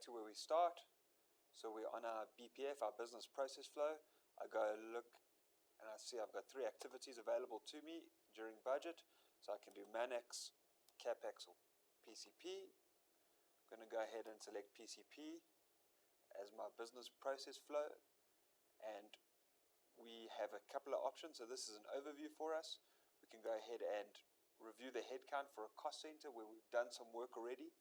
back to where we start. So we're on our BPF, our business process flow. I go look and I see I've got 3 activities available to me during budget. So I can do ManX, CapEx or PCP. I'm going to go ahead and select PCP as my business process flow, and we have a couple of options. So this is an overview for us. We can go ahead and review the headcount for a cost center where we've done some work already.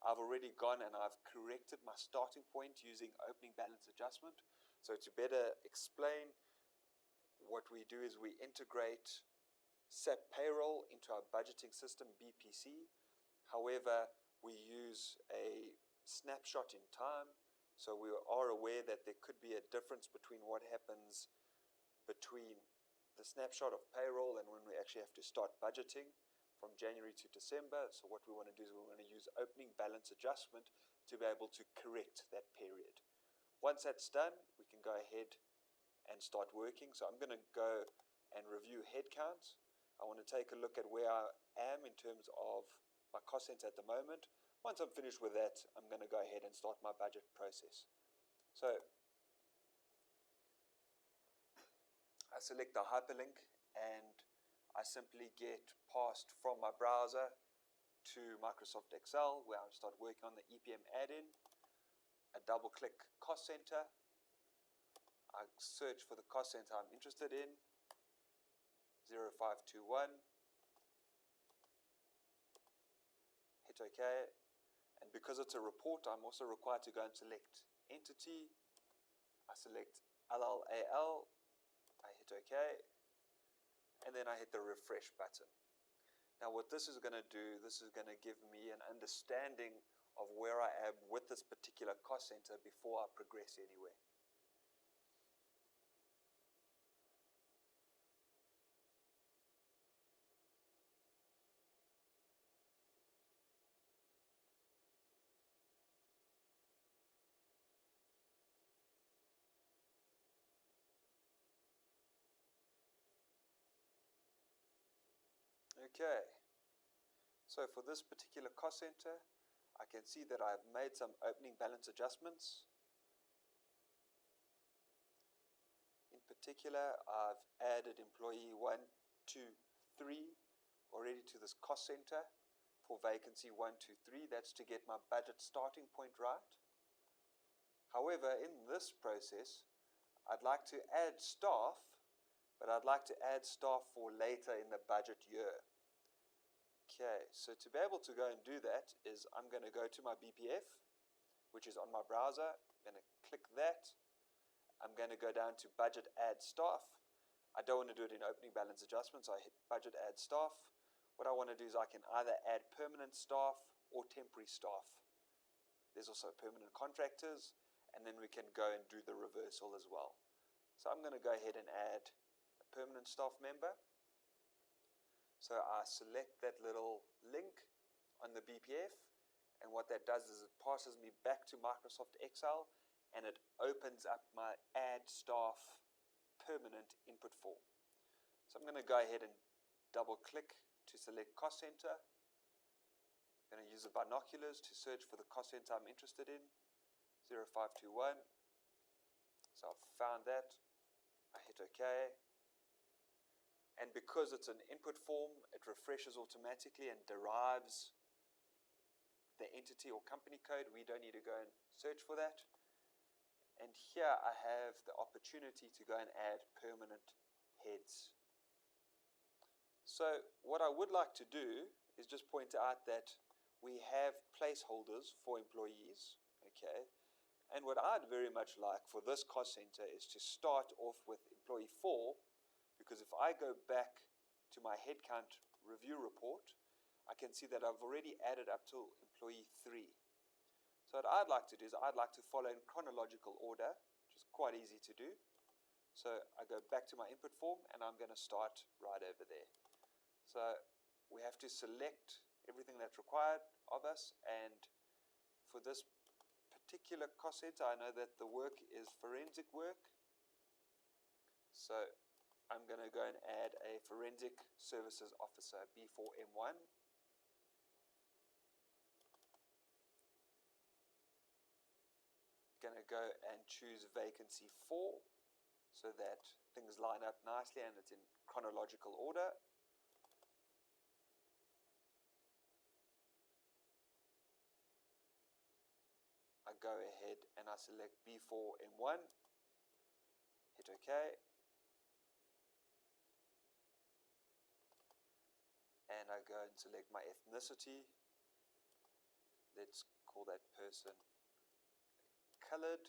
I've already gone and I've corrected my starting point using opening balance adjustment. So to better explain, what we do is we integrate SAP payroll into our budgeting system BPC. However, we use a snapshot in time. So we are aware that there could be a difference between what happens between the snapshot of payroll and when we actually have to start budgeting from January to December. So what we want to do is we want to use opening balance adjustment to be able to correct that period. Once that's done, we can go ahead and start working. So I'm going to go and review headcount. I want to take a look at where I am in terms of my cost center at the moment. Once I'm finished with that, I'm going to go ahead and start my budget process. So I select the hyperlink and I simply get passed from my browser to Microsoft Excel where I start working on the EPM add-in. I double click cost center. I search for the cost center I'm interested in, 0521. Hit OK. And because it's a report, I'm also required to go and select entity. I select LLAL. I hit OK. And then I hit the refresh button. Now what this is going to do, this is going to give me an understanding of where I am with this particular cost center before I progress anywhere. Okay, so for this particular cost center, I can see that I've made some opening balance adjustments. In particular, I've added employee 1, 2, 3 already to this cost center for vacancy 1, 2, 3. That's to get my budget starting point right. However, in this process, I'd like to add staff, but I'd like to add staff for later in the budget year. Okay, so to be able to go and do that is I'm going to go to my BPF, which is on my browser. I'm going to click that. I'm going to go down to budget add staff. I don't want to do it in opening balance adjustment, so I hit budget add staff. What I want to do is I can either add permanent staff or temporary staff. There's also permanent contractors, and then we can go and do the reversal as well. So I'm going to go ahead and add a permanent staff member. So I select that little link on the BPF, and what that does is it passes me back to Microsoft Excel and it opens up my AddStaff permanent input form. So I'm going to go ahead and double click to select cost center. I'm going to use the binoculars to search for the cost center I'm interested in, 0521. So I've found that. I hit OK. And because it's an input form, it refreshes automatically and derives the entity or company code. We don't need to go and search for that. And here I have the opportunity to go and add permanent heads. So what I would like to do is just point out that we have placeholders for employees, okay? And what I'd very much like for this cost center is to start off with employee 4, because if I go back to my headcount review report, I can see that I've already added up to employee 3. So what I'd like to do is I'd like to follow in chronological order, which is quite easy to do. So I go back to my input form and I'm going to start right over there. So we have to select everything that's required of us, and for this particular cost center, I know that the work is forensic work. So I'm going to go and add a forensic services officer, B4M1. going to go and choose vacancy 4 so that things line up nicely and it's in chronological order. I go ahead and I select B4M1, hit OK, and I go and select my ethnicity. Let's call that person colored,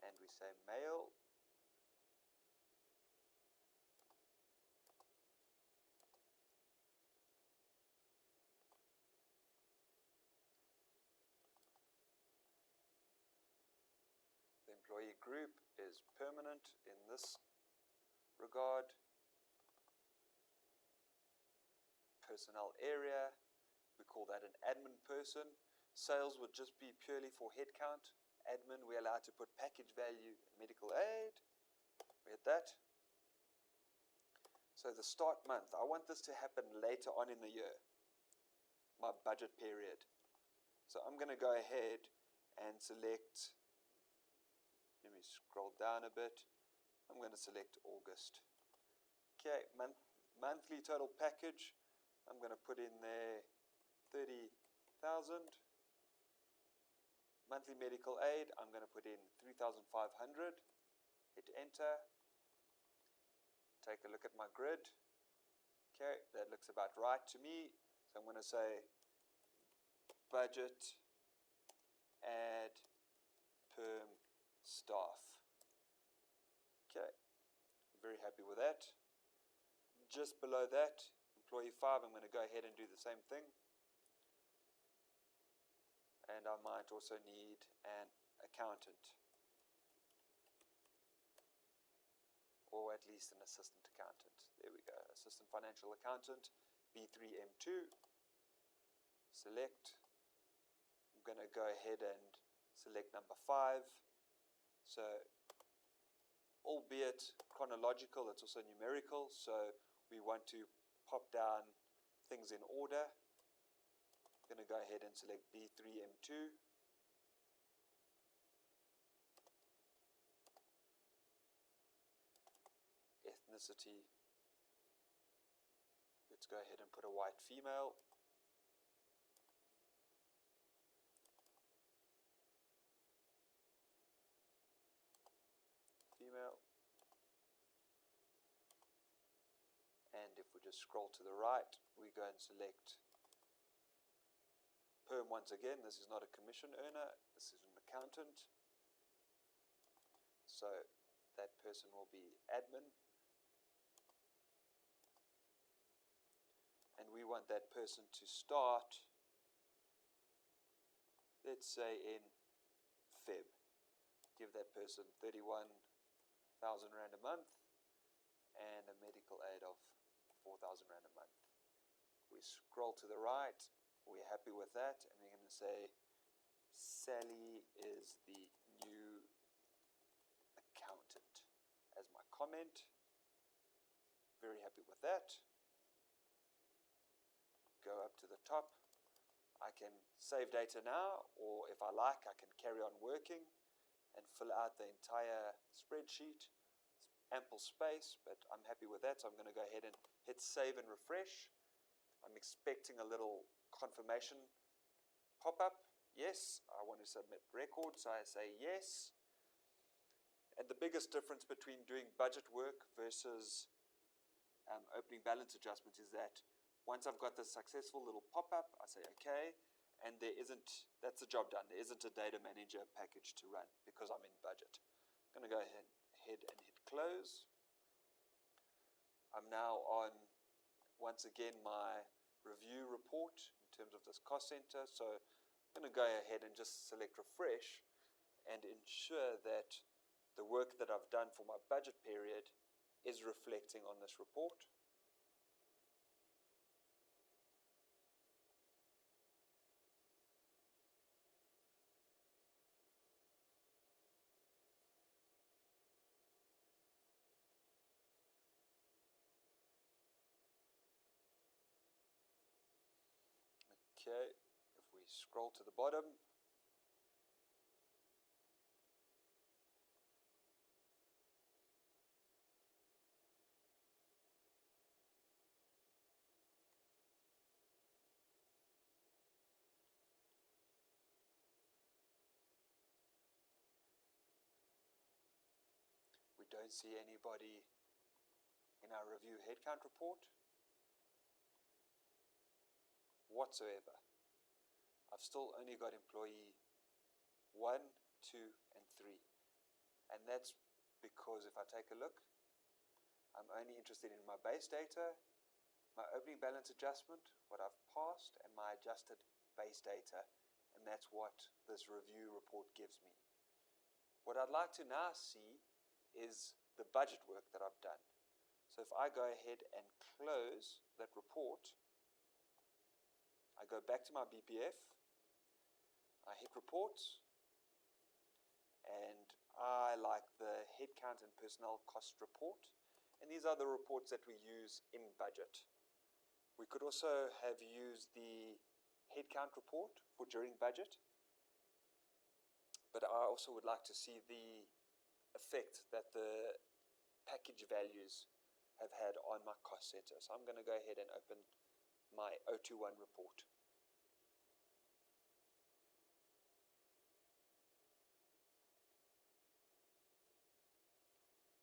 and we say male. The employee group is permanent in this regard. Personnel area, we call that an admin person. Sales would just be purely for headcount. Admin, we're allowed to put package value and medical aid. We had that. So the start month, I want this to happen later on in the year, my budget period. So I'm going to go ahead and select, let me scroll down a bit. I'm going to select August. Okay, monthly total package, I'm going to put in there 30,000. Monthly medical aid, I'm going to put in 3,500. Hit enter. Take a look at my grid. Okay, that looks about right to me. So I'm going to say budget, add, perm, staff. Okay, very happy with that. Just below that, employee 5, I'm going to go ahead and do the same thing. And I might also need an accountant, or at least an assistant accountant. There we go, assistant financial accountant, B3M2. Select. I'm going to go ahead and select number 5. So, albeit chronological, it's also numerical, so we want to pop down things in order. I'm going to go ahead and select B3M2. Ethnicity. Let's go ahead and put a white female. Female. And if we just scroll to the right, we go and select perm once again. This is not a commission earner, this is an accountant. So that person will be admin. And we want that person to start, let's say in Feb. Give that person 31,000 Rand a month and a medical aid of 4,000 Rand a month. We scroll to the right, we're happy with that, and we're going to say Sally is the new accountant as my comment. Very happy with that. Go up to the top. I can save data now, or if I like, I can carry on working and fill out the entire spreadsheet. It's ample space, but I'm happy with that, so I'm going to go ahead and hit save and refresh. I'm expecting a little confirmation pop-up. Yes, I want to submit records, so I say yes. And the biggest difference between doing budget work versus opening balance adjustments is that once I've got this successful little pop-up, I say okay, and that's the job done. There isn't a data manager package to run because I'm in budget. I'm going to go ahead and hit close. I'm now on, once again, my review report in terms of this cost center. So I'm going to go ahead and just select refresh and ensure that the work that I've done for my budget period is reflecting on this report. Okay, if we scroll to the bottom, don't see anybody in our review headcount report whatsoever. I've still only got employee 1, 2, and 3. And that's because if I take a look, I'm only interested in my base data, my opening balance adjustment, what I've passed, and my adjusted base data. And that's what this review report gives me. What I'd like to now see is the budget work that I've done. So if I go ahead and close that report, I go back to my BPF, I hit reports, and I like the headcount and personnel cost report. And these are the reports that we use in budget. We could also have used the headcount report for during budget, but I also would like to see the effect that the package values have had on my cost center. So I'm going to go ahead and open my 021 report.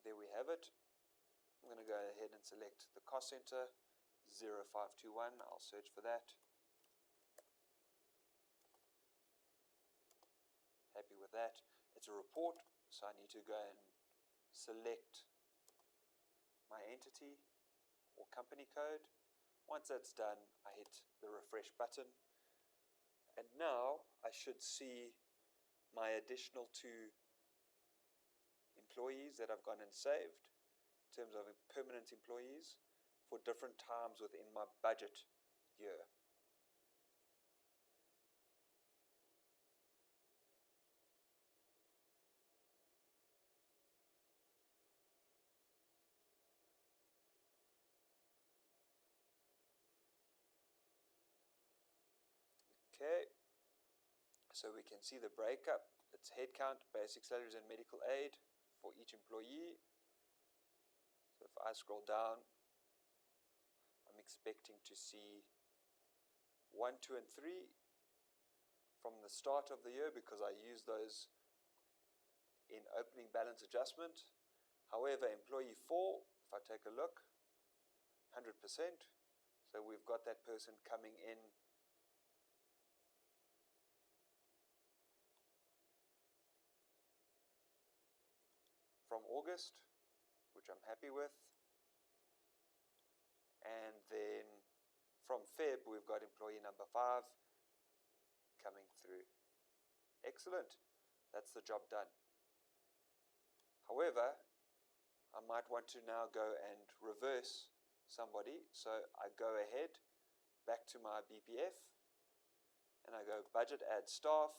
There we have it. I'm going to go ahead and select the cost center 0521. I'll search for that. Happy with that. It's a report, so I need to go and select my entity or company code. Once that's done, I hit the refresh button. And now I should see my additional 2 employees that I've gone and saved in terms of permanent employees for different times within my budget year. Okay, so we can see the breakup. It's headcount, basic salaries, and medical aid for each employee. So if I scroll down, I'm expecting to see 1, 2, and 3 from the start of the year because I use those in opening balance adjustment. However, employee 4, if I take a look, 100%. So we've got that person coming in from August, which I'm happy with. And then from Feb, we've got employee number 5 coming through. Excellent. That's the job done. However, I might want to now go and reverse somebody. So I go ahead, back to my BPF, and I go budget, add staff,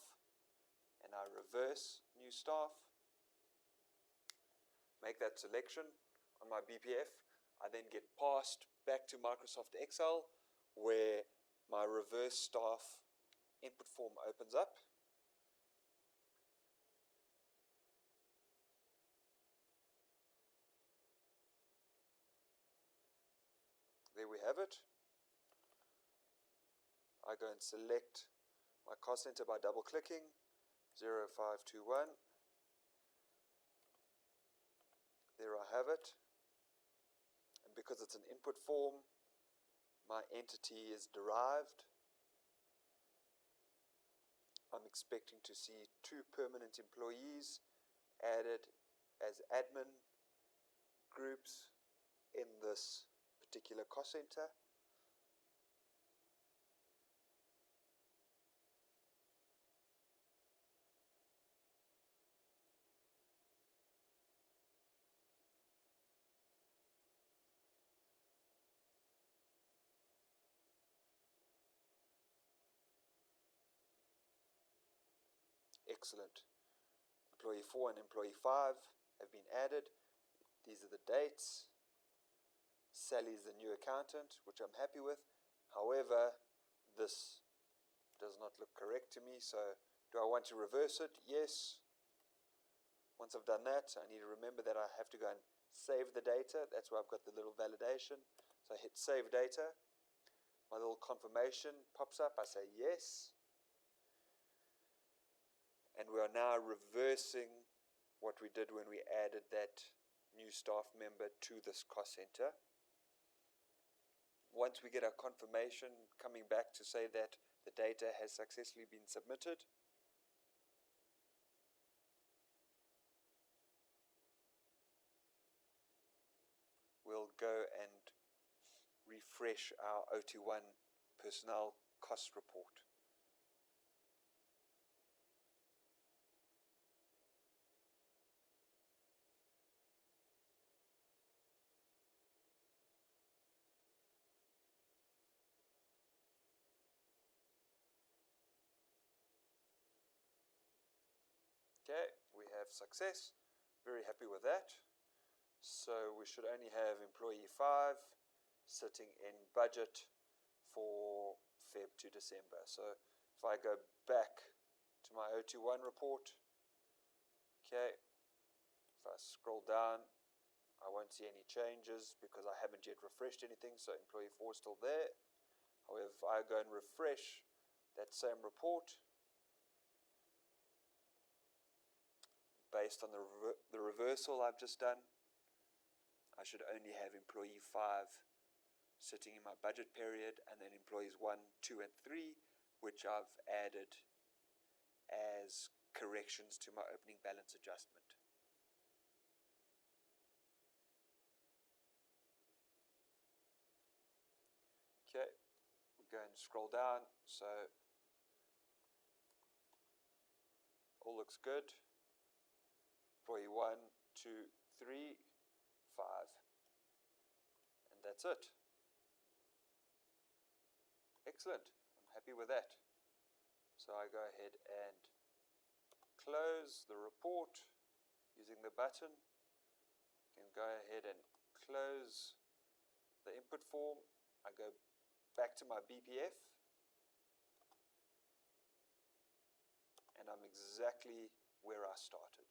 and I reverse new staff. Make that selection on my BPF. I then get passed back to Microsoft Excel where my reverse staff input form opens up. There we have it. I go and select my cost center by double clicking 0521. There I have it. And because it's an input form, my entity is derived. I'm expecting to see 2 permanent employees added as admin groups in this particular cost center. Excellent. Employee 4 and employee 5 have been added. These are the dates. Sally is the new accountant, which I'm happy with. However, this does not look correct to me, so do I want to reverse it? Yes. Once I've done that, I need to remember that I have to go and save the data. That's where I've got the little validation. So I hit save data. My little confirmation pops up. I say yes. And we are now reversing what we did when we added that new staff member to this cost center. Once we get our confirmation coming back to say that the data has successfully been submitted, we'll go and refresh our O21 personnel cost report. Okay, we have success. Very happy with that. So we should only have employee 5 sitting in budget for Feb to December. So if I go back to my O21 report, okay, if I scroll down, I won't see any changes because I haven't yet refreshed anything, so employee 4 is still there. However, if I go and refresh that same report, based on the reversal I've just done, I should only have employee 5 sitting in my budget period, and then employees 1, 2, and 3, which I've added as corrections to my opening balance adjustment. Okay, we go and scroll down, so all looks good. Employee 1, 2, 3, 5, and that's it. Excellent, I'm happy with that. So I go ahead and close the report using the button. You can go ahead and close the input form. I go back to my BPF, and I'm exactly where I started.